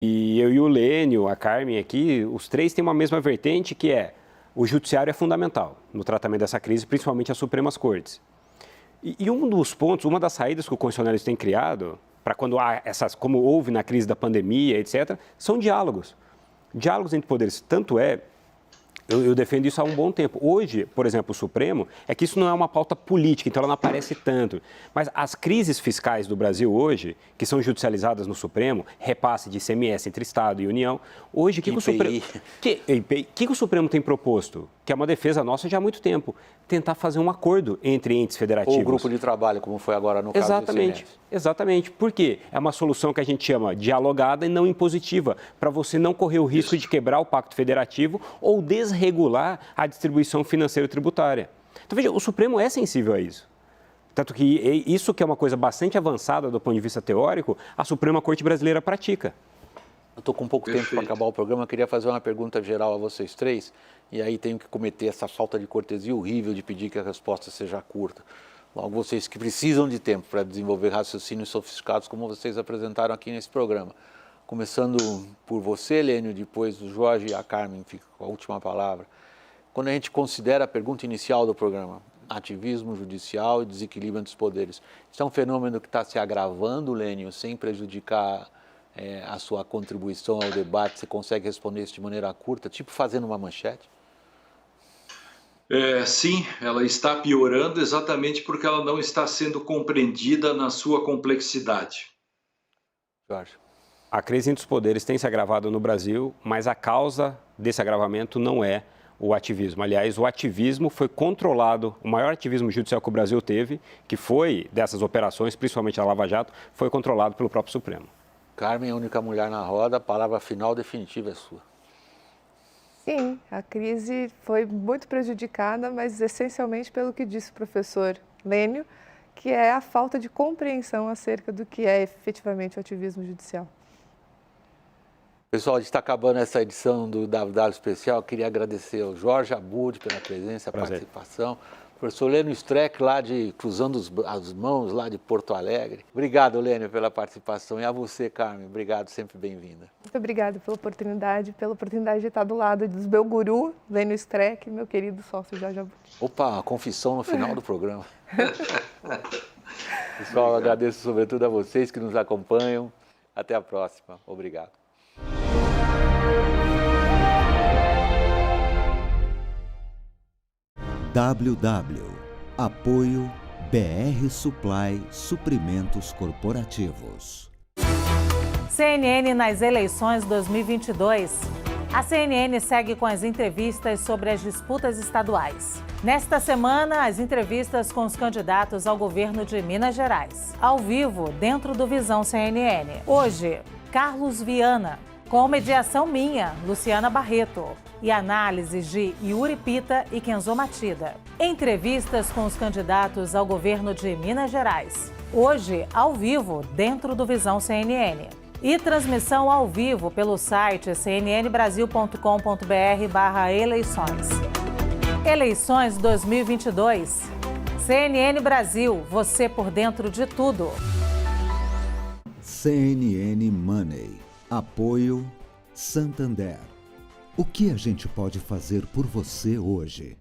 E eu e o Lênio, a Carmen aqui, os três têm uma mesma vertente, que é o judiciário é fundamental no tratamento dessa crise, principalmente as Supremas Cortes. E um dos pontos, uma das saídas que o constitucionalismo tem criado, para quando há essas, como houve na crise da pandemia, etc., são diálogos. Diálogos entre poderes. Tanto é, eu defendo isso há um bom tempo. Hoje, por exemplo, o Supremo, é que isso não é uma pauta política, então ela não aparece tanto. Mas as crises fiscais do Brasil hoje, que são judicializadas no Supremo, repasse de ICMS entre Estado e União, hoje, o que o Supremo tem proposto? Que é uma defesa nossa já há muito tempo, tentar fazer um acordo entre entes federativos. Ou grupo de trabalho, como foi agora no caso do ICMS. Exatamente. Por quê? É uma solução que a gente chama dialogada e não impositiva, para você não correr o risco de quebrar o pacto federativo ou desregular a distribuição financeira tributária. Então, veja, o Supremo é sensível a isso. Tanto que isso, que é uma coisa bastante avançada do ponto de vista teórico, a Suprema Corte Brasileira pratica. Eu estou com pouco tempo para acabar o programa, eu queria fazer uma pergunta geral a vocês três, e aí tenho que cometer essa falta de cortesia horrível de pedir que a resposta seja curta. Logo, vocês que precisam de tempo para desenvolver raciocínios sofisticados, como vocês apresentaram aqui nesse programa. Começando por você, Lênio, depois o Jorge e a Carmen, fica com a última palavra. Quando a gente considera a pergunta inicial do programa, ativismo judicial e desequilíbrio entre os poderes, isso é um fenômeno que está se agravando, Lênio, sem prejudicar a sua contribuição ao debate? Você consegue responder isso de maneira curta, tipo fazendo uma manchete? Sim, ela está piorando exatamente porque ela não está sendo compreendida na sua complexidade. Jorge. A crise entre os poderes tem se agravado no Brasil, mas a causa desse agravamento não é o ativismo. Aliás, o ativismo foi controlado, o maior ativismo judicial que o Brasil teve, que foi dessas operações, principalmente a Lava Jato, foi controlado pelo próprio Supremo. Carmen, a única mulher na roda, a palavra final definitiva é sua. Sim, a crise foi muito prejudicada, mas essencialmente pelo que disse o professor Lênio, que é a falta de compreensão acerca do que é efetivamente o ativismo judicial. Pessoal, a gente está acabando essa edição do WW Especial. Eu queria agradecer ao Jorge Abud pela presença, a participação. Professor Lênio Streck, lá cruzando as mãos, lá de Porto Alegre. Obrigado, Lênio, pela participação. E a você, Carmen, obrigado, sempre bem-vinda. Muito obrigada pela oportunidade de estar do lado do meu guru, Lênio Streck, meu querido sócio Jorge Abud. Opa, a confissão no final do programa. Pessoal, eu agradeço sobretudo a vocês que nos acompanham. Até a próxima. Obrigado. WW. Apoio BR Supply Suprimentos Corporativos. CNN nas eleições 2022. A CNN segue com as entrevistas sobre as disputas estaduais. Nesta semana, as entrevistas com os candidatos ao governo de Minas Gerais. Ao vivo, dentro do Visão CNN. Hoje, Carlos Viana. Com mediação minha, Luciana Barreto, e análises de Yuri Pita e Kenzo Matida. Entrevistas com os candidatos ao governo de Minas Gerais. Hoje, ao vivo, dentro do Visão CNN. E transmissão ao vivo pelo site cnnbrasil.com.br/eleições. Eleições 2022. CNN Brasil, você por dentro de tudo. CNN Money. Apoio Santander. O que a gente pode fazer por você hoje?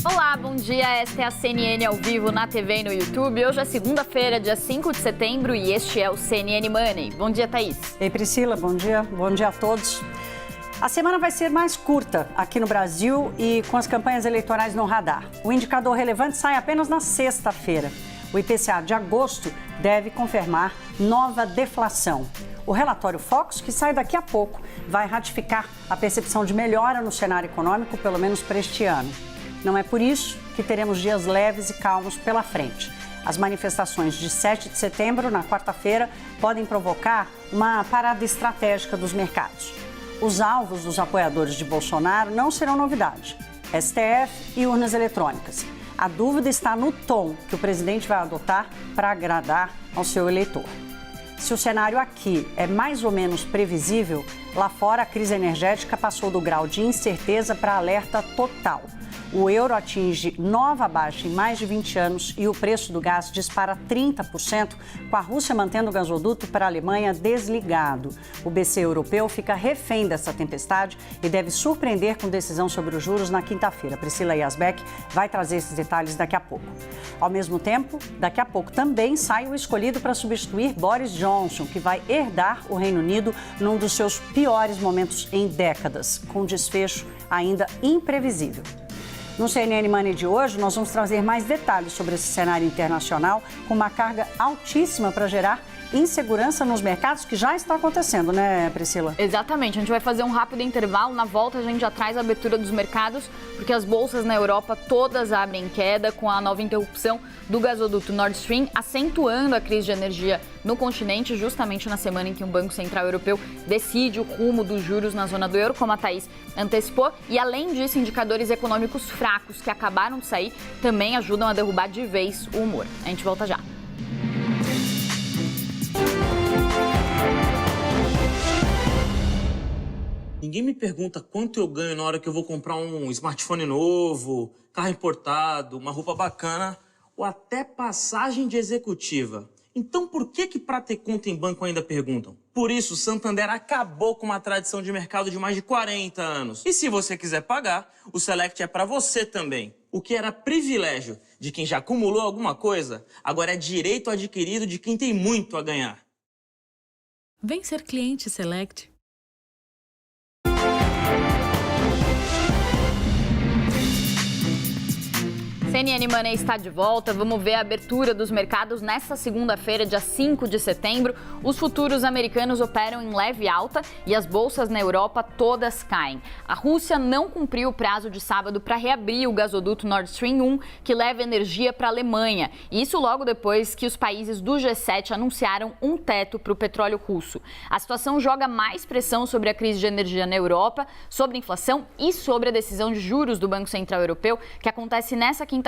Olá, bom dia. Esta é a CNN ao vivo na TV e no YouTube. Hoje é segunda-feira, dia 5 de setembro, e este é o CNN Money. Bom dia, Thaís. Ei, Priscila, bom dia. Bom dia a todos. A semana vai ser mais curta aqui no Brasil e com as campanhas eleitorais no radar. O indicador relevante sai apenas na sexta-feira. O IPCA de agosto deve confirmar nova deflação. O relatório Focus, que sai daqui a pouco, vai ratificar a percepção de melhora no cenário econômico, pelo menos para este ano. Não é por isso que teremos dias leves e calmos pela frente. As manifestações de 7 de setembro, na quarta-feira, podem provocar uma parada estratégica dos mercados. Os alvos dos apoiadores de Bolsonaro não serão novidade: STF e urnas eletrônicas. A dúvida está no tom que o presidente vai adotar para agradar ao seu eleitor. Se o cenário aqui é mais ou menos previsível, lá fora a crise energética passou do grau de incerteza para alerta total. O euro atinge nova baixa em mais de 20 anos e o preço do gás dispara 30%, com a Rússia mantendo o gasoduto para a Alemanha desligado. O BC europeu fica refém dessa tempestade e deve surpreender com decisão sobre os juros na quinta-feira. Priscila Yazbek vai trazer esses detalhes daqui a pouco. Ao mesmo tempo, daqui a pouco também sai o escolhido para substituir Boris Johnson, que vai herdar o Reino Unido num dos seus piores momentos em décadas, com desfecho ainda imprevisível. No CNN Money de hoje, nós vamos trazer mais detalhes sobre esse cenário internacional com uma carga altíssima para gerar insegurança nos mercados, que já está acontecendo, né, Priscila? Exatamente. A gente vai fazer um rápido intervalo. Na volta, a gente já traz a abertura dos mercados, porque as bolsas na Europa todas abrem queda com a nova interrupção do gasoduto Nord Stream, acentuando a crise de energia no continente, justamente na semana em que o Banco Central Europeu decide o rumo dos juros na zona do euro, como a Thaís antecipou. E, além disso, indicadores econômicos fracos que acabaram de sair também ajudam a derrubar de vez o humor. A gente volta já. Ninguém me pergunta quanto eu ganho na hora que eu vou comprar um smartphone novo, carro importado, uma roupa bacana ou até passagem de executiva. Então por que para ter conta em banco ainda perguntam? Por isso, o Santander acabou com uma tradição de mercado de mais de 40 anos. E se você quiser pagar, o Select é para você também. O que era privilégio de quem já acumulou alguma coisa, agora é direito adquirido de quem tem muito a ganhar. Vem ser cliente Select. CNN Money está de volta. Vamos ver a abertura dos mercados nesta segunda-feira, dia 5 de setembro. Os futuros americanos operam em leve alta e as bolsas na Europa todas caem. A Rússia não cumpriu o prazo de sábado para reabrir o gasoduto Nord Stream 1, que leva energia para a Alemanha. Isso logo depois que os países do G7 anunciaram um teto para o petróleo russo. A situação joga mais pressão sobre a crise de energia na Europa, sobre a inflação e sobre a decisão de juros do Banco Central Europeu, que acontece nessa quinta-feira.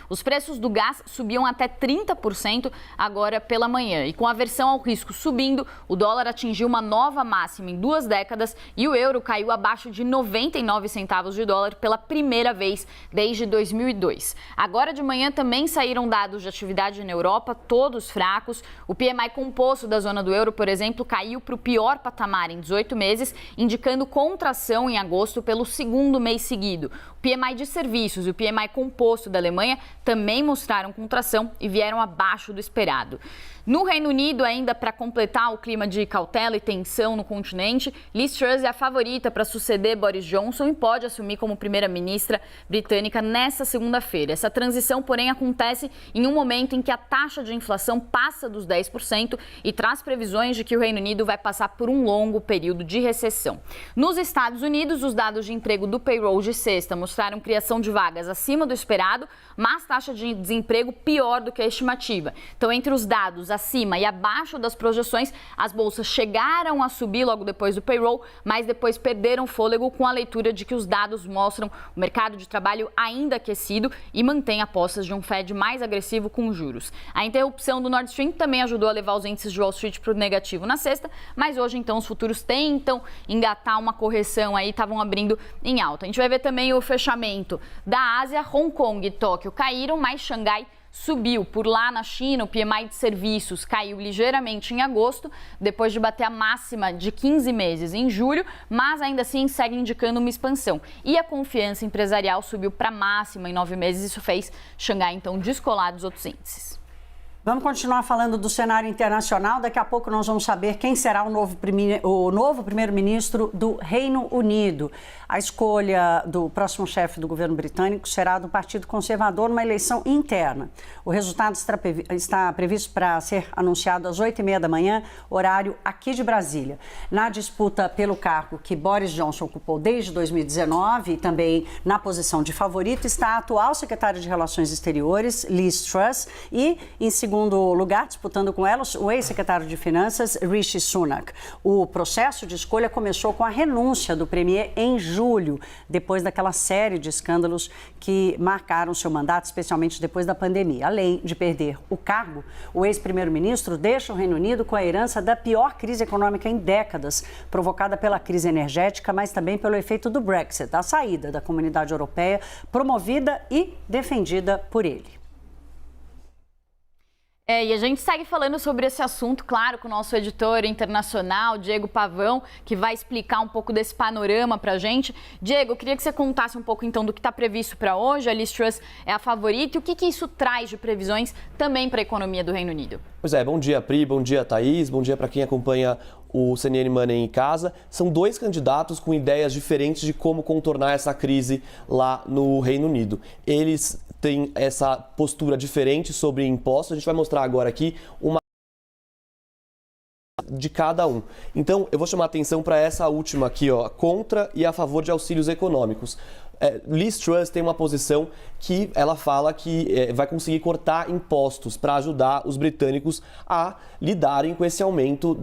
Os preços do gás subiam até 30% agora pela manhã. E com a aversão ao risco subindo, o dólar atingiu uma nova máxima em 2 décadas e o euro caiu abaixo de 99 centavos de dólar pela primeira vez desde 2002. Agora de manhã também saíram dados de atividade na Europa, todos fracos. O PMI composto da zona do euro, por exemplo, caiu para o pior patamar em 18 meses, indicando contração em agosto pelo segundo mês seguido. O PMI de serviços e o PMI composto da Alemanha também mostraram contração e vieram abaixo do esperado. No Reino Unido, ainda para completar o clima de cautela e tensão no continente, Liz Truss é a favorita para suceder Boris Johnson e pode assumir como primeira-ministra britânica nesta segunda-feira. Essa transição, porém, acontece em um momento em que a taxa de inflação passa dos 10% e traz previsões de que o Reino Unido vai passar por um longo período de recessão. Nos Estados Unidos, os dados de emprego do payroll de sexta mostraram criação de vagas acima do esperado, mas taxa de desemprego pior do que a estimativa. Então, entre os dados acima e abaixo das projeções, as bolsas chegaram a subir logo depois do payroll, mas depois perderam fôlego com a leitura de que os dados mostram o mercado de trabalho ainda aquecido e mantém apostas de um Fed mais agressivo com juros. A interrupção do Nord Stream também ajudou a levar os índices de Wall Street para o negativo na sexta, mas hoje então os futuros tentam engatar uma correção aí, estavam abrindo em alta. A gente vai ver também o fechamento da Ásia. Hong Kong e Tóquio caíram, mas Xangai subiu. Por lá na China, o PMI de serviços caiu ligeiramente em agosto, depois de bater a máxima de 15 meses em julho, mas ainda assim segue indicando uma expansão. E a confiança empresarial subiu para a máxima em 9 meses, isso fez Xangai então descolar dos outros índices. Vamos continuar falando do cenário internacional. Daqui a pouco nós vamos saber quem será o novo primeiro-ministro do Reino Unido. A escolha do próximo chefe do governo britânico será do Partido Conservador numa eleição interna. O resultado está previsto para ser anunciado às 8h30 da manhã, horário aqui de Brasília. Na disputa pelo cargo que Boris Johnson ocupou desde 2019 e também na posição de favorito está a atual secretária de Relações Exteriores, Liz Truss, e, em segundo lugar, disputando com ela, o ex-secretário de Finanças, Rishi Sunak. O processo de escolha começou com a renúncia do premier em julho julho, depois daquela série de escândalos que marcaram seu mandato, especialmente depois da pandemia. Além de perder o cargo, o ex-primeiro-ministro deixa o Reino Unido com a herança da pior crise econômica em décadas, provocada pela crise energética, mas também pelo efeito do Brexit, a saída da Comunidade Europeia, promovida e defendida por ele. E a gente segue falando sobre esse assunto, claro, com o nosso editor internacional, Diego Pavão, que vai explicar um pouco desse panorama para a gente. Diego, eu queria que você contasse um pouco, então, do que está previsto para hoje. A Liz Truss é a favorita e o que isso traz de previsões também para a economia do Reino Unido. Pois é, bom dia, Pri, bom dia, Thaís, bom dia para quem acompanha o CNN Money em casa. São dois candidatos com ideias diferentes de como contornar essa crise lá no Reino Unido. Eles têm essa postura diferente sobre impostos. A gente vai mostrar agora aqui uma de cada um. Então, eu vou chamar a atenção para essa última aqui, ó, contra e a favor de auxílios econômicos. Liz Truss tem uma posição que ela fala que vai conseguir cortar impostos para ajudar os britânicos a lidarem com esse aumento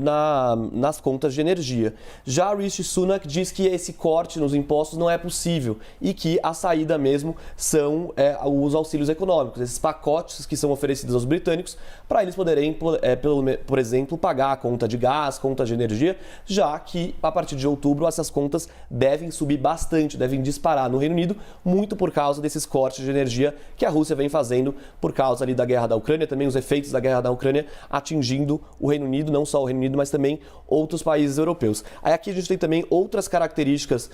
nas contas de energia. Já Rishi Sunak diz que esse corte nos impostos não é possível e que a saída mesmo são os auxílios econômicos, esses pacotes que são oferecidos aos britânicos para eles poderem, por exemplo, pagar a conta de gás, conta de energia, já que a partir de outubro essas contas devem subir bastante, devem disparar no Reino Unido, muito por causa desses cortes de energia que a Rússia vem fazendo por causa ali da guerra da Ucrânia, também os efeitos da guerra da Ucrânia atingindo o Reino Unido, não só o Reino Unido, mas também outros países europeus. Aí aqui a gente tem também outras características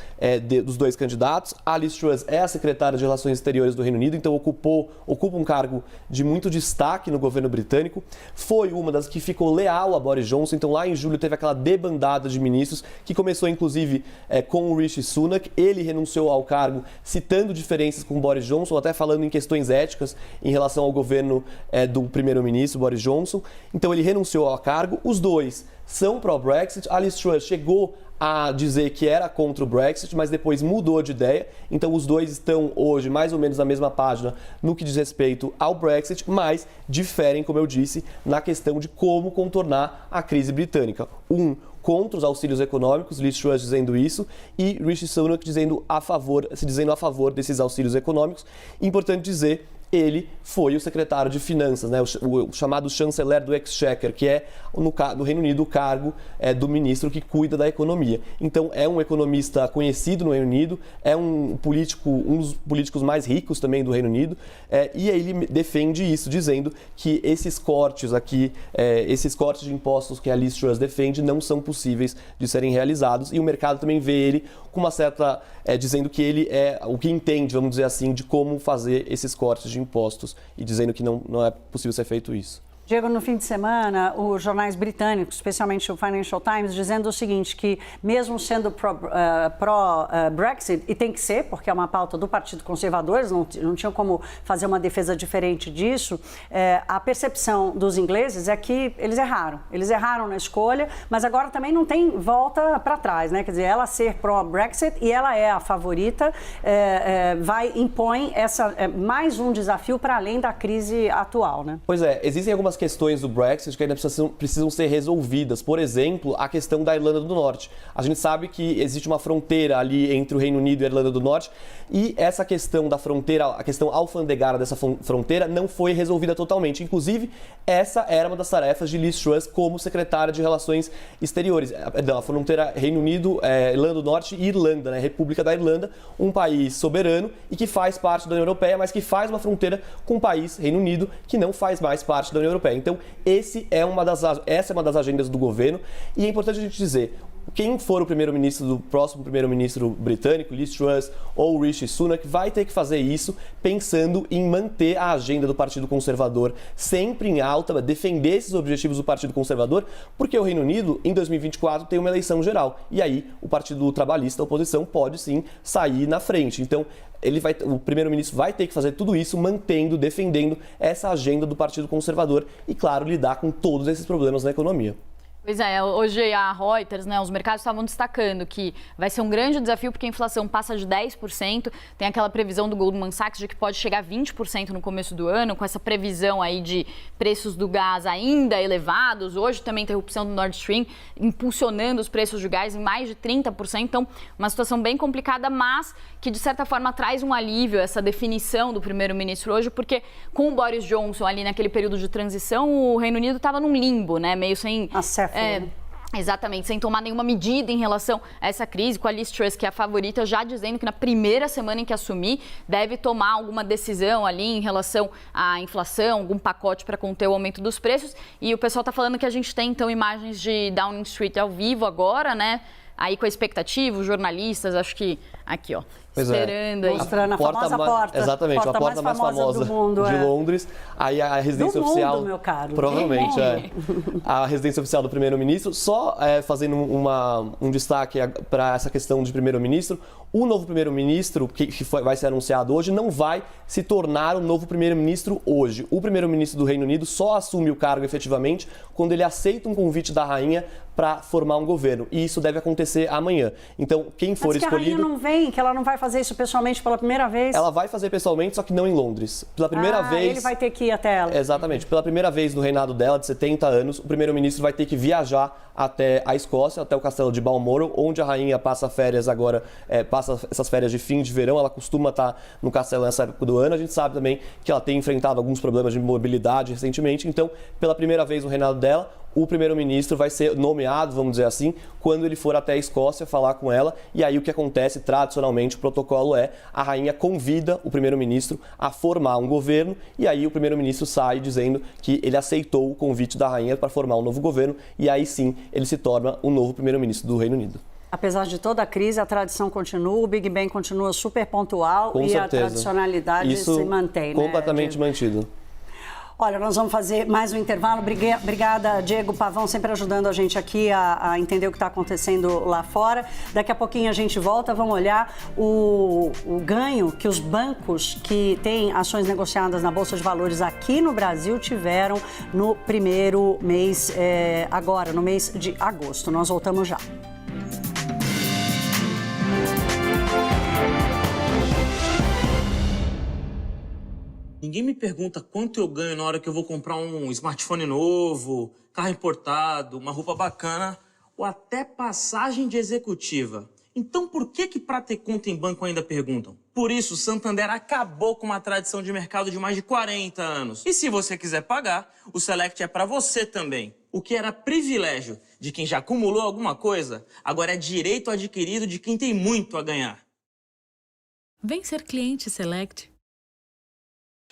dos dois candidatos. A Liz Truss é a secretária de Relações Exteriores do Reino Unido, então ocupa um cargo de muito destaque no governo britânico. Foi uma das que ficou leal a Boris Johnson, então lá em julho teve aquela debandada de ministros que começou inclusive com o Rishi Sunak. Ele renunciou ao cargo citando diferenças com Boris Johnson, até falando em questões éticas em relação ao governo do primeiro-ministro Boris Johnson. Então ele renunciou ao cargo. Os dois são pró-Brexit. A Liz Truss chegou a dizer que era contra o Brexit, mas depois mudou de ideia. Então os dois estão hoje mais ou menos na mesma página no que diz respeito ao Brexit, mas diferem, como eu disse, na questão de como contornar a crise britânica. Contra os auxílios econômicos, Liz Truss dizendo isso, e Rishi Sunak se dizendo a favor desses auxílios econômicos. Importante dizer, ele foi o secretário de Finanças, né, o chamado chanceler do Exchequer, que é, no Reino Unido, o cargo do ministro que cuida da economia. Então, é um economista conhecido no Reino Unido, é um dos políticos mais ricos também do Reino Unido, e ele defende isso, dizendo que esses cortes aqui, esses cortes de impostos que a Liz Truss defende não são possíveis de serem realizados, e o mercado também vê ele com uma certa, dizendo que ele é o que entende, vamos dizer assim, de como fazer esses cortes de impostos e dizendo que não é possível ser feito isso. Diego, no fim de semana, os jornais britânicos, especialmente o Financial Times, dizendo o seguinte, que mesmo sendo pró-Brexit, e tem que ser, porque é uma pauta do Partido Conservador, eles não tinham como fazer uma defesa diferente disso, a percepção dos ingleses é que eles erraram na escolha, mas agora também não tem volta para trás, né? Quer dizer, ela ser pró-Brexit e ela é a favorita, impõe mais um desafio para além da crise atual, né? Pois é, existem algumas questões do Brexit que ainda precisam ser resolvidas. Por exemplo, a questão da Irlanda do Norte. A gente sabe que existe uma fronteira ali entre o Reino Unido e a Irlanda do Norte e essa questão da fronteira, a questão alfandegária dessa fronteira não foi resolvida totalmente. Inclusive, essa era uma das tarefas de Liz Truss como secretária de Relações Exteriores. A fronteira Reino Unido, Irlanda do Norte e Irlanda, né? República da Irlanda, um país soberano e que faz parte da União Europeia, mas que faz uma fronteira com o país Reino Unido, que não faz mais parte da União Europeia. Então, essa é uma das agendas do governo e é importante a gente dizer, quem for o próximo primeiro-ministro britânico, Liz Truss ou Rishi Sunak, vai ter que fazer isso pensando em manter a agenda do Partido Conservador sempre em alta, defender esses objetivos do Partido Conservador, porque o Reino Unido, em 2024, tem uma eleição geral. E aí, o Partido Trabalhista, a oposição, pode sim sair na frente. Então, o primeiro-ministro vai ter que fazer tudo isso defendendo essa agenda do Partido Conservador e, claro, lidar com todos esses problemas na economia. Pois é, hoje a Reuters, os mercados estavam destacando que vai ser um grande desafio porque a inflação passa de 10%, tem aquela previsão do Goldman Sachs de que pode chegar a 20% no começo do ano, com essa previsão aí de preços do gás ainda elevados, hoje também interrupção do Nord Stream, impulsionando os preços do gás em mais de 30%, então uma situação bem complicada, mas que de certa forma traz um alívio, essa definição do primeiro-ministro hoje, porque com o Boris Johnson ali naquele período de transição, o Reino Unido estava num limbo, meio sem... Exatamente, sem tomar nenhuma medida em relação a essa crise, com a Liz Truss, que é a favorita, já dizendo que na primeira semana em que assumir, deve tomar alguma decisão ali em relação à inflação, algum pacote para conter o aumento dos preços. E o pessoal está falando que a gente tem, então, imagens de Downing Street ao vivo agora, aí com a expectativa, os jornalistas, acho que aqui, esperando aí. Mostrando a famosa porta. Exatamente, a porta mais famosa do mundo, de Londres. Aí a residência oficial... Do mundo, meu caro. Provavelmente, a residência oficial do primeiro-ministro. Só fazendo um destaque para essa questão de primeiro-ministro, o novo primeiro-ministro, que vai ser anunciado hoje, não vai se tornar o novo primeiro-ministro hoje. O primeiro-ministro do Reino Unido só assume o cargo efetivamente quando ele aceita um convite da rainha para formar um governo. E isso deve acontecer amanhã. Então, quem for escolhido... Mas que a rainha não vem, que ela não vai fazer isso pessoalmente pela primeira vez? Ela vai fazer pessoalmente, só que não em Londres. Pela primeira vez... ele vai ter que ir até ela. Exatamente. Pela primeira vez no reinado dela, de 70 anos, o primeiro-ministro vai ter que viajar até a Escócia, até o castelo de Balmoral, onde a rainha passa férias agora, passa essas férias de fim de verão. Ela costuma estar no castelo nessa época do ano. A gente sabe também que ela tem enfrentado alguns problemas de mobilidade recentemente. Então, pela primeira vez no reinado dela, o primeiro-ministro vai ser nomeado, vamos dizer assim, quando ele for até a Escócia falar com ela. E aí o que acontece tradicionalmente, o protocolo a rainha convida o primeiro-ministro a formar um governo e aí o primeiro-ministro sai dizendo que ele aceitou o convite da rainha para formar um novo governo e aí sim ele se torna o novo primeiro-ministro do Reino Unido. Apesar de toda a crise, a tradição continua, o Big Ben continua super pontual Com e certeza. A tradicionalidade Isso se mantém. Completamente mantido. Olha, nós vamos fazer mais um intervalo. Obrigada, Diego Pavão, sempre ajudando a gente aqui a entender o que está acontecendo lá fora. Daqui a pouquinho a gente volta, vamos olhar o ganho que os bancos que têm ações negociadas na Bolsa de Valores aqui no Brasil tiveram no primeiro mês, agora, no mês de agosto. Nós voltamos já. Ninguém me pergunta quanto eu ganho na hora que eu vou comprar um smartphone novo, carro importado, uma roupa bacana ou até passagem de executiva. Então por que para ter conta em banco ainda perguntam? Por isso, o Santander acabou com uma tradição de mercado de mais de 40 anos. E se você quiser pagar, o Select é para você também. O que era privilégio de quem já acumulou alguma coisa, agora é direito adquirido de quem tem muito a ganhar. Vem ser cliente Select.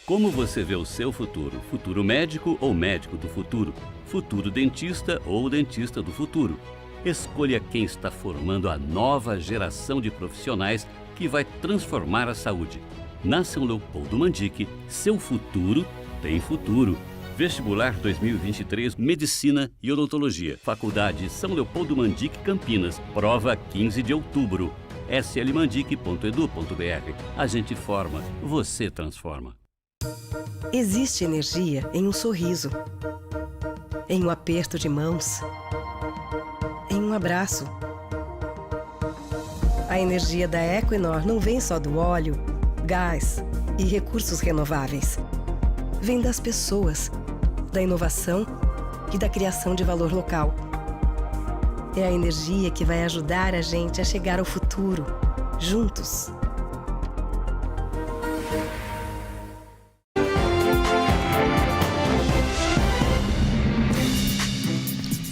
Como você vê o seu futuro? Futuro médico ou médico do futuro? Futuro dentista ou dentista do futuro? Escolha quem está formando a nova geração de profissionais que vai transformar a saúde. Na São Leopoldo Mandic, seu futuro tem futuro. Vestibular 2023, Medicina e Odontologia. Faculdade São Leopoldo Mandic, Campinas. Prova 15 de outubro. slmandic.edu.br. A gente forma, você transforma. Existe energia em um sorriso, em um aperto de mãos, em um abraço. A energia da Equinor não vem só do óleo, gás e recursos renováveis. Vem das pessoas, da inovação e da criação de valor local. É a energia que vai ajudar a gente a chegar ao futuro, juntos.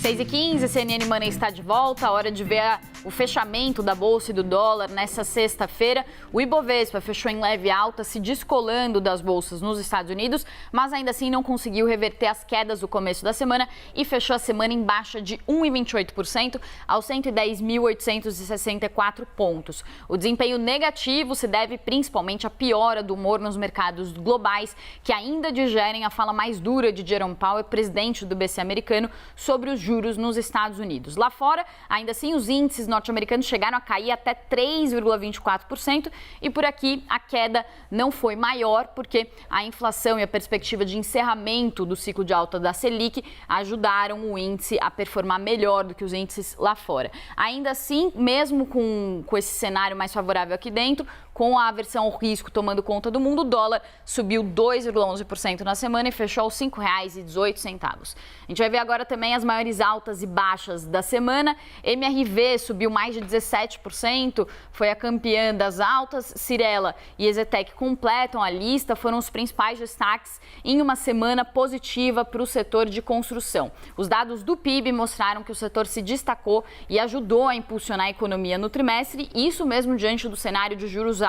6h15, CNN Money está de volta, hora de ver o fechamento da Bolsa e do dólar nessa sexta-feira. O Ibovespa fechou em leve alta, se descolando das bolsas nos Estados Unidos, mas ainda assim não conseguiu reverter as quedas do começo da semana e fechou a semana em baixa de 1,28% aos 110.864 pontos. O desempenho negativo se deve principalmente à piora do humor nos mercados globais, que ainda digerem a fala mais dura de Jerome Powell, presidente do BC americano, sobre os juros nos Estados Unidos. Lá fora, ainda assim, os índices norte-americanos chegaram a cair até 3,24% e por aqui a queda não foi maior porque a inflação e a perspectiva de encerramento do ciclo de alta da Selic ajudaram o índice a performar melhor do que os índices lá fora. Ainda assim, mesmo com esse cenário mais favorável aqui dentro, com a aversão ao risco tomando conta do mundo, o dólar subiu 2,11% na semana e fechou aos R$ 5,18. A gente vai ver agora também as maiores altas e baixas da semana. MRV subiu mais de 17%, foi a campeã das altas. Cyrela e Exetec completam a lista, foram os principais destaques em uma semana positiva para o setor de construção. Os dados do PIB mostraram que o setor se destacou e ajudou a impulsionar a economia no trimestre, isso mesmo diante do cenário de juros altos.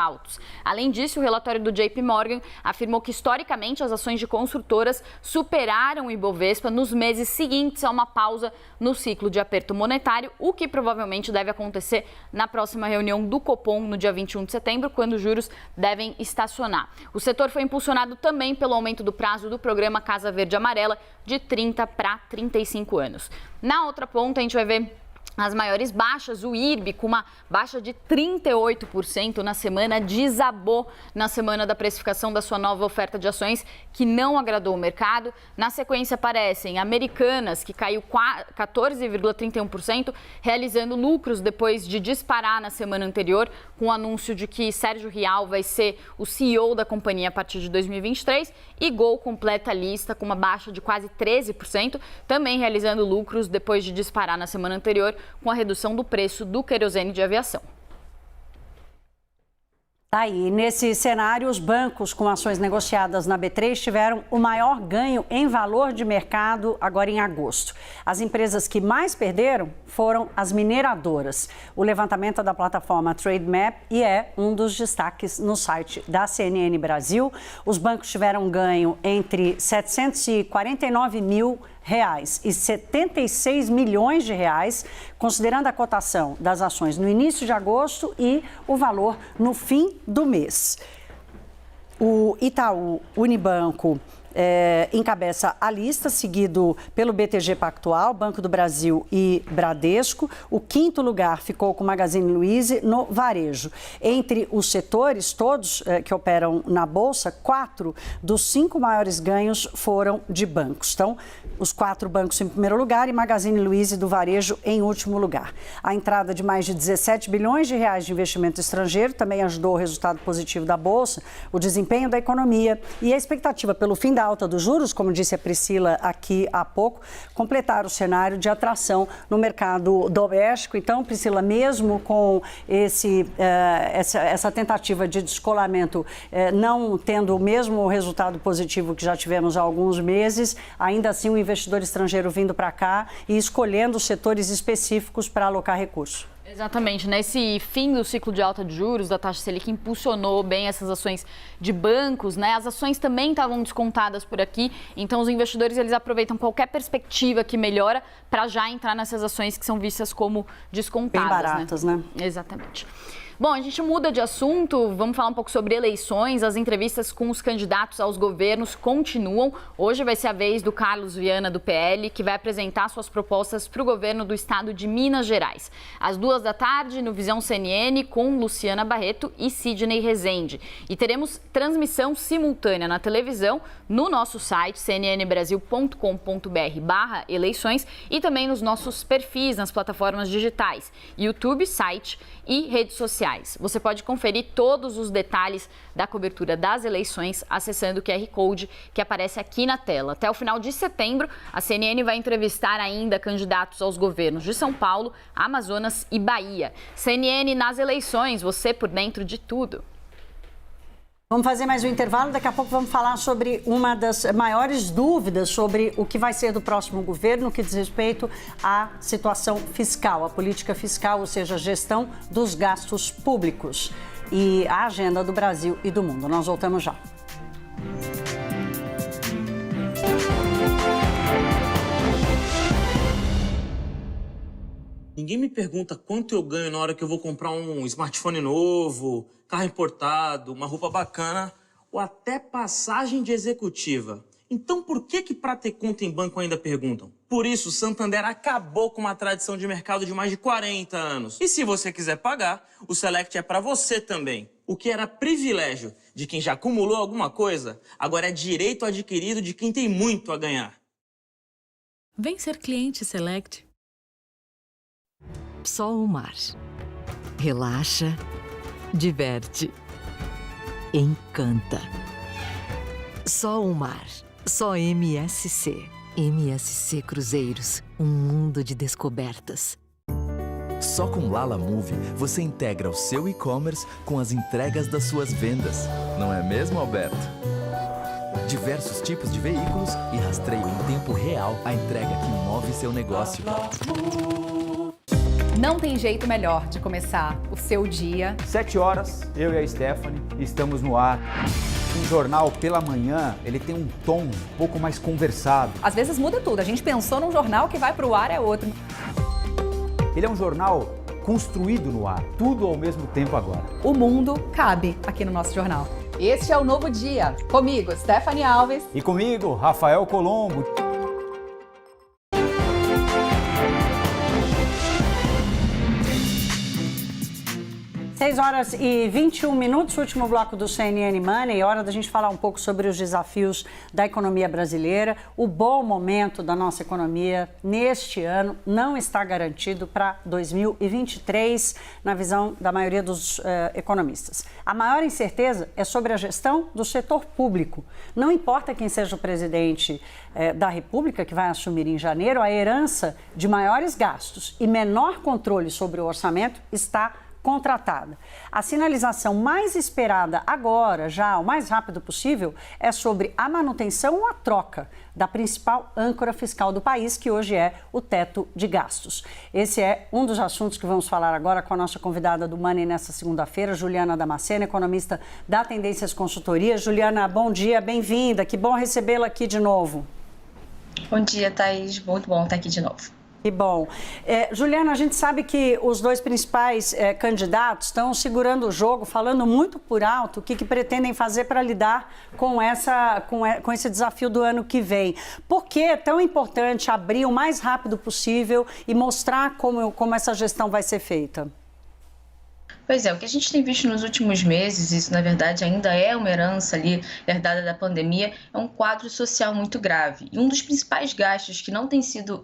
Além disso, o relatório do JP Morgan afirmou que historicamente as ações de construtoras superaram o Ibovespa nos meses seguintes a uma pausa no ciclo de aperto monetário, o que provavelmente deve acontecer na próxima reunião do Copom no dia 21 de setembro, quando os juros devem estacionar. O setor foi impulsionado também pelo aumento do prazo do programa Casa Verde Amarela de 30 para 35 anos. Na outra ponta, a gente vai ver as maiores baixas. O IRB, com uma baixa de 38% na semana, desabou na semana da precificação da sua nova oferta de ações, que não agradou o mercado. Na sequência aparecem Americanas, que caiu 14,31%, realizando lucros depois de disparar na semana anterior, com o anúncio de que Sérgio Rial vai ser o CEO da companhia a partir de 2023. E Gol completa a lista com uma baixa de quase 13%, também realizando lucros depois de disparar na semana anterior, com a redução do preço do querosene de aviação. Tá aí, nesse cenário, os bancos com ações negociadas na B3 tiveram o maior ganho em valor de mercado agora em agosto. As empresas que mais perderam foram as mineradoras. O levantamento é da plataforma Trademap e é um dos destaques no site da CNN Brasil. Os bancos tiveram um ganho entre 749 mil reais e 76 milhões de reais, considerando a cotação das ações no início de agosto e o valor no fim do mês. O Itaú Unibanco encabeça a lista, seguido pelo BTG Pactual, Banco do Brasil e Bradesco. O quinto lugar ficou com o Magazine Luiza no varejo. Entre os setores todos que operam na Bolsa, 4 dos 5 maiores ganhos foram de bancos. Então, os 4 bancos em primeiro lugar e Magazine Luiza do varejo em último lugar. A entrada de mais de 17 bilhões de reais de investimento estrangeiro também ajudou o resultado positivo da Bolsa, o desempenho da economia e a expectativa pelo fim da alta dos juros, como disse a Priscila aqui há pouco, completaram o cenário de atração no mercado doméstico. Então, Priscila, mesmo com essa tentativa de descolamento não tendo o mesmo resultado positivo que já tivemos há alguns meses, ainda assim o investidor estrangeiro vindo para cá e escolhendo setores específicos para alocar recursos. Exatamente, nesse fim do ciclo de alta de juros da taxa Selic impulsionou bem essas ações de bancos, né? As ações também estavam descontadas por aqui, então os investidores eles aproveitam qualquer perspectiva que melhora para já entrar nessas ações que são vistas como descontadas. Bem baratas, né? Exatamente. Bom, a gente muda de assunto, vamos falar um pouco sobre eleições. As entrevistas com os candidatos aos governos continuam. Hoje vai ser a vez do Carlos Viana, do PL, que vai apresentar suas propostas para o governo do estado de Minas Gerais. Às 14h, no Visão CNN, com Luciana Barreto e Sidney Rezende. E teremos transmissão simultânea na televisão, no nosso site, cnnbrasil.com.br/eleições e também nos nossos perfis nas plataformas digitais, YouTube, site e redes sociais. Você pode conferir todos os detalhes da cobertura das eleições acessando o QR Code que aparece aqui na tela. Até o final de setembro, a CNN vai entrevistar ainda candidatos aos governos de São Paulo, Amazonas e Bahia. CNN nas eleições, você por dentro de tudo. Vamos fazer mais um intervalo, daqui a pouco vamos falar sobre uma das maiores dúvidas sobre o que vai ser do próximo governo, no que diz respeito à situação fiscal, à política fiscal, ou seja, a gestão dos gastos públicos e a agenda do Brasil e do mundo. Nós voltamos já. Ninguém me pergunta quanto eu ganho na hora que eu vou comprar um smartphone novo, carro importado, uma roupa bacana ou até passagem de executiva. Então por que para ter conta em banco ainda perguntam? Por isso, o Santander acabou com uma tradição de mercado de mais de 40 anos. E se você quiser pagar, o Select é para você também. O que era privilégio de quem já acumulou alguma coisa, agora é direito adquirido de quem tem muito a ganhar. Vem ser cliente Select. Sol Mar. Relaxa, diverte, encanta. Sol Mar. Só MSC. MSC Cruzeiros. Um mundo de descobertas. Só com Lala Move você integra o seu e-commerce com as entregas das suas vendas. Não é mesmo, Alberto? Diversos tipos de veículos e rastreio em tempo real a entrega que move seu negócio. Não tem jeito melhor de começar o seu dia. 7 horas, eu e a Stephanie estamos no ar. Um jornal pela manhã, ele tem um tom um pouco mais conversado. Às vezes muda tudo. A gente pensou num jornal que vai pro ar, é outro. Ele é um jornal construído no ar, tudo ao mesmo tempo agora. O mundo cabe aqui no nosso jornal. Este é o Novo Dia. Comigo, Stephanie Alves. E comigo, Rafael Colombo. 6 horas e 21 minutos, último bloco do CNN Money. Hora da gente falar um pouco sobre os desafios da economia brasileira. O bom momento da nossa economia neste ano não está garantido para 2023, na visão da maioria dos economistas. A maior incerteza é sobre a gestão do setor público. Não importa quem seja o presidente da República, que vai assumir em janeiro, a herança de maiores gastos e menor controle sobre o orçamento está contratada. A sinalização mais esperada agora, já o mais rápido possível, é sobre a manutenção ou a troca da principal âncora fiscal do país, que hoje é o teto de gastos. Esse é um dos assuntos que vamos falar agora com a nossa convidada do Money nessa segunda-feira, Juliana Damasceno, economista da Tendências Consultoria. Juliana, bom dia, bem-vinda, que bom recebê-la aqui de novo. Bom dia, Thaís, muito bom estar aqui de novo. Que bom. Juliana, a gente sabe que os dois principais candidatos estão segurando o jogo, falando muito por alto o que pretendem fazer para lidar com esse desafio do ano que vem. Por que é tão importante abrir o mais rápido possível e mostrar como essa gestão vai ser feita? Pois é, o que a gente tem visto nos últimos meses, isso na verdade ainda é uma herança ali herdada da pandemia, é um quadro social muito grave. E um dos principais gastos que não tem sido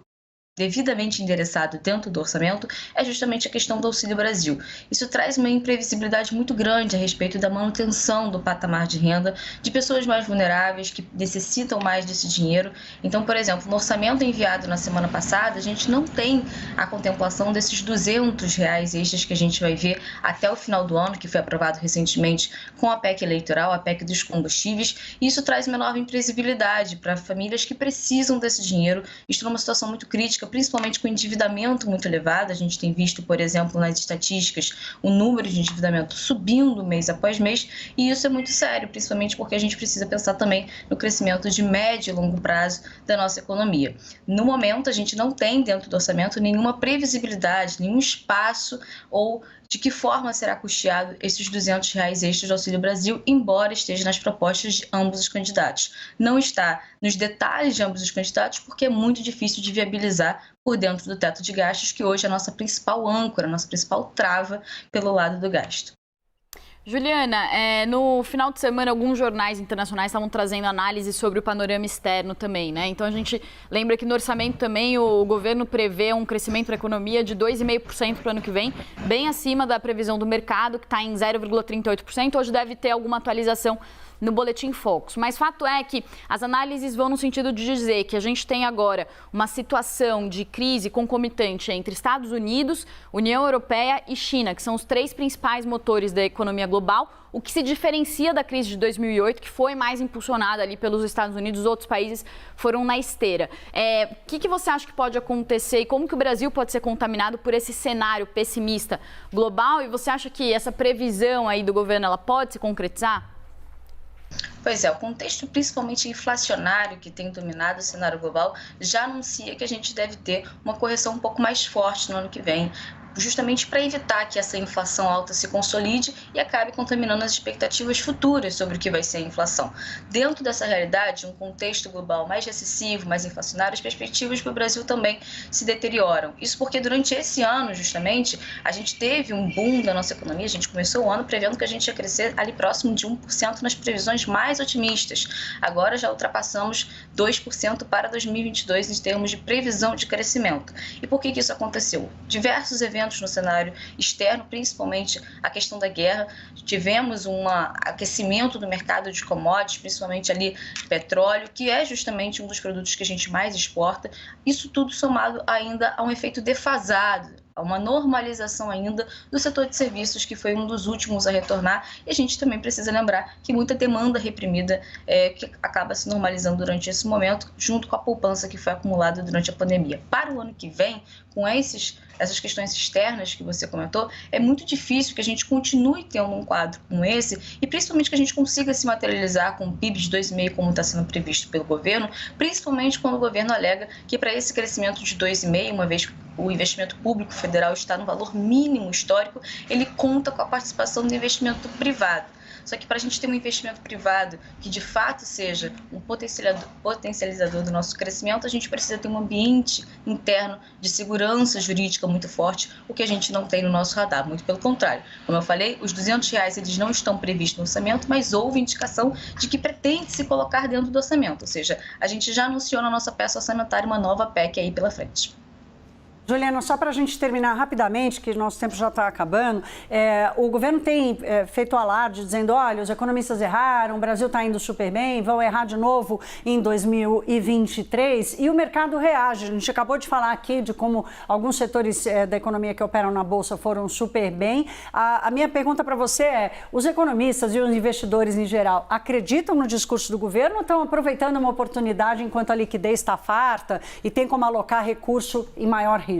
devidamente endereçado dentro do orçamento é justamente a questão do Auxílio Brasil. Isso traz uma imprevisibilidade muito grande a respeito da manutenção do patamar de renda de pessoas mais vulneráveis que necessitam mais desse dinheiro. Então, por exemplo, no orçamento enviado na semana passada, a gente não tem a contemplação desses R$200 extras que a gente vai ver até o final do ano, que foi aprovado recentemente com a PEC eleitoral, a PEC dos combustíveis. E isso traz uma nova imprevisibilidade para famílias que precisam desse dinheiro. Estou numa situação muito crítica, principalmente com endividamento muito elevado. A gente tem visto, por exemplo, nas estatísticas, o número de endividamento subindo mês após mês, e isso é muito sério, principalmente porque a gente precisa pensar também no crescimento de médio e longo prazo da nossa economia. No momento, a gente não tem dentro do orçamento nenhuma previsibilidade, nenhum espaço ou de que forma será custeado esses R$200 extras do Auxílio Brasil, embora esteja nas propostas de ambos os candidatos. Não está nos detalhes de ambos os candidatos, porque é muito difícil de viabilizar por dentro do teto de gastos, que hoje é a nossa principal âncora, a nossa principal trava pelo lado do gasto. Juliana, no final de semana, alguns jornais internacionais estavam trazendo análise sobre o panorama externo também, né? Então, a gente lembra que no orçamento também o governo prevê um crescimento da economia de 2,5% para o ano que vem, bem acima da previsão do mercado, que está em 0,38%. Hoje deve ter alguma atualização no Boletim Focus. Mas fato é que as análises vão no sentido de dizer que a gente tem agora uma situação de crise concomitante entre Estados Unidos, União Europeia e China, que são os três principais motores da economia global, o que se diferencia da crise de 2008, que foi mais impulsionada ali pelos Estados Unidos, os outros países foram na esteira. O que você acha que pode acontecer e como que o Brasil pode ser contaminado por esse cenário pessimista global? E você acha que essa previsão aí do governo, ela pode se concretizar? Pois é, o contexto principalmente inflacionário que tem dominado o cenário global já anuncia que a gente deve ter uma correção um pouco mais forte no ano que vem, justamente para evitar que essa inflação alta se consolide e acabe contaminando as expectativas futuras sobre o que vai ser a inflação. Dentro dessa realidade, um contexto global mais recessivo, mais inflacionário, as perspectivas para o Brasil também se deterioram. Isso porque durante esse ano, justamente, a gente teve um boom da nossa economia, a gente começou o ano prevendo que a gente ia crescer ali próximo de 1% nas previsões mais otimistas. Agora já ultrapassamos 2% para 2022 em termos de previsão de crescimento. E por que isso aconteceu? Diversos eventos no cenário externo, principalmente a questão da guerra. Tivemos um aquecimento do mercado de commodities, principalmente ali petróleo, que é justamente um dos produtos que a gente mais exporta. Isso tudo somado ainda a um efeito defasado, a uma normalização ainda do setor de serviços, que foi um dos últimos a retornar. E a gente também precisa lembrar que muita demanda reprimida que acaba se normalizando durante esse momento, junto com a poupança que foi acumulada durante a pandemia. Para o ano que vem, com essas questões externas que você comentou, é muito difícil que a gente continue tendo um quadro como esse e principalmente que a gente consiga se materializar com um PIB de 2,5% como está sendo previsto pelo governo, principalmente quando o governo alega que para esse crescimento de 2,5%, uma vez o investimento público federal está no valor mínimo histórico, ele conta com a participação do investimento privado. Só que para a gente ter um investimento privado que de fato seja um potencializador do nosso crescimento, a gente precisa ter um ambiente interno de segurança jurídica muito forte, o que a gente não tem no nosso radar, muito pelo contrário. Como eu falei, os R$200 eles não estão previstos no orçamento, mas houve indicação de que pretende se colocar dentro do orçamento, ou seja, a gente já anunciou na nossa peça orçamentária uma nova PEC aí pela frente. Juliana, só para a gente terminar rapidamente, que nosso tempo já está acabando, o governo tem feito alarde dizendo, olha, os economistas erraram, o Brasil está indo super bem, vão errar de novo em 2023 e o mercado reage. A gente acabou de falar aqui de como alguns setores da economia que operam na Bolsa foram super bem. A minha pergunta para você é, os economistas e os investidores em geral acreditam no discurso do governo ou estão aproveitando uma oportunidade enquanto a liquidez está farta e tem como alocar recurso em maior risco?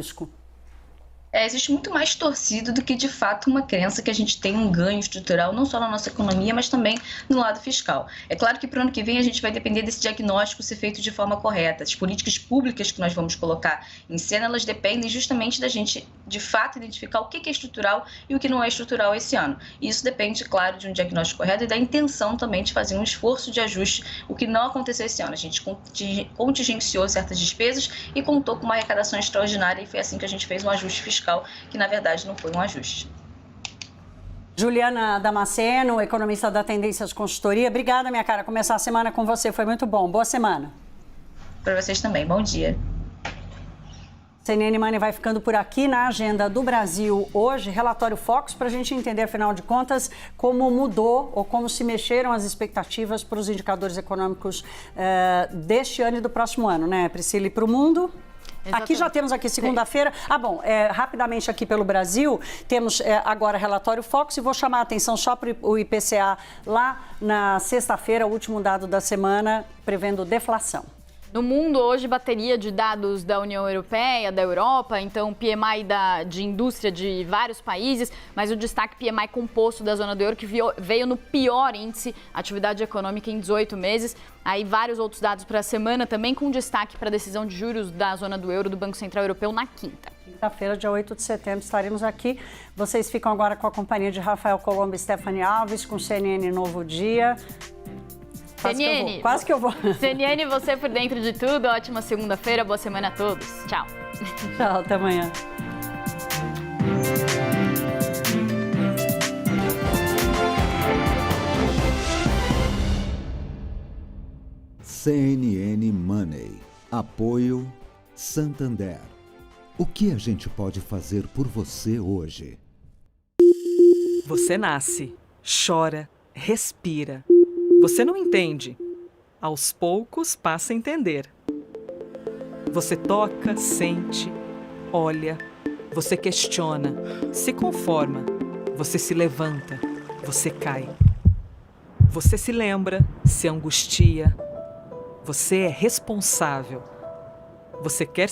Existe muito mais torcida do que, de fato, uma crença que a gente tem um ganho estrutural, não só na nossa economia, mas também no lado fiscal. É claro que para o ano que vem a gente vai depender desse diagnóstico ser feito de forma correta. As políticas públicas que nós vamos colocar em cena, elas dependem justamente da gente, de fato, identificar o que é estrutural e o que não é estrutural esse ano. E isso depende, claro, de um diagnóstico correto e da intenção também de fazer um esforço de ajuste, o que não aconteceu esse ano. A gente contingenciou certas despesas e contou com uma arrecadação extraordinária e foi assim que a gente fez um ajuste fiscal, que na verdade não foi um ajuste. Juliana Damasceno, economista da Tendências Consultoria. Obrigada, minha cara. Começar a semana com você foi muito bom. Boa semana. Para vocês também. Bom dia. CNN Money vai ficando por aqui na agenda do Brasil hoje. Relatório Focus para a gente entender, afinal de contas, como mudou ou como se mexeram as expectativas para os indicadores econômicos deste ano e do próximo ano, né, Priscila? E para o mundo? Exatamente. Aqui já temos aqui segunda-feira. Rapidamente aqui pelo Brasil, temos agora relatório Focus e vou chamar a atenção só para o IPCA lá na sexta-feira, o último dado da semana, prevendo deflação. No mundo, hoje, bateria de dados da União Europeia, da Europa, então PMI de indústria de vários países, mas o destaque PMI composto da zona do euro, que veio no pior índice, atividade econômica em 18 meses. Aí vários outros dados para a semana, também com destaque para a decisão de juros da zona do euro do Banco Central Europeu na quinta. Quinta-feira, dia 8 de setembro, estaremos aqui. Vocês ficam agora com a companhia de Rafael Colombo e Stephanie Alves, com CNN Novo Dia. Quase que eu vou. CNN, você por dentro de tudo. Ótima segunda-feira, boa semana a todos. Tchau. Tchau, até amanhã. CNN Money. Apoio Santander. O que a gente pode fazer por você hoje? Você nasce, chora, respira. Você não entende. Aos poucos passa a entender. Você toca, sente, olha, você questiona, se conforma, você se levanta, você cai. Você se lembra, se angustia. Você é responsável. Você quer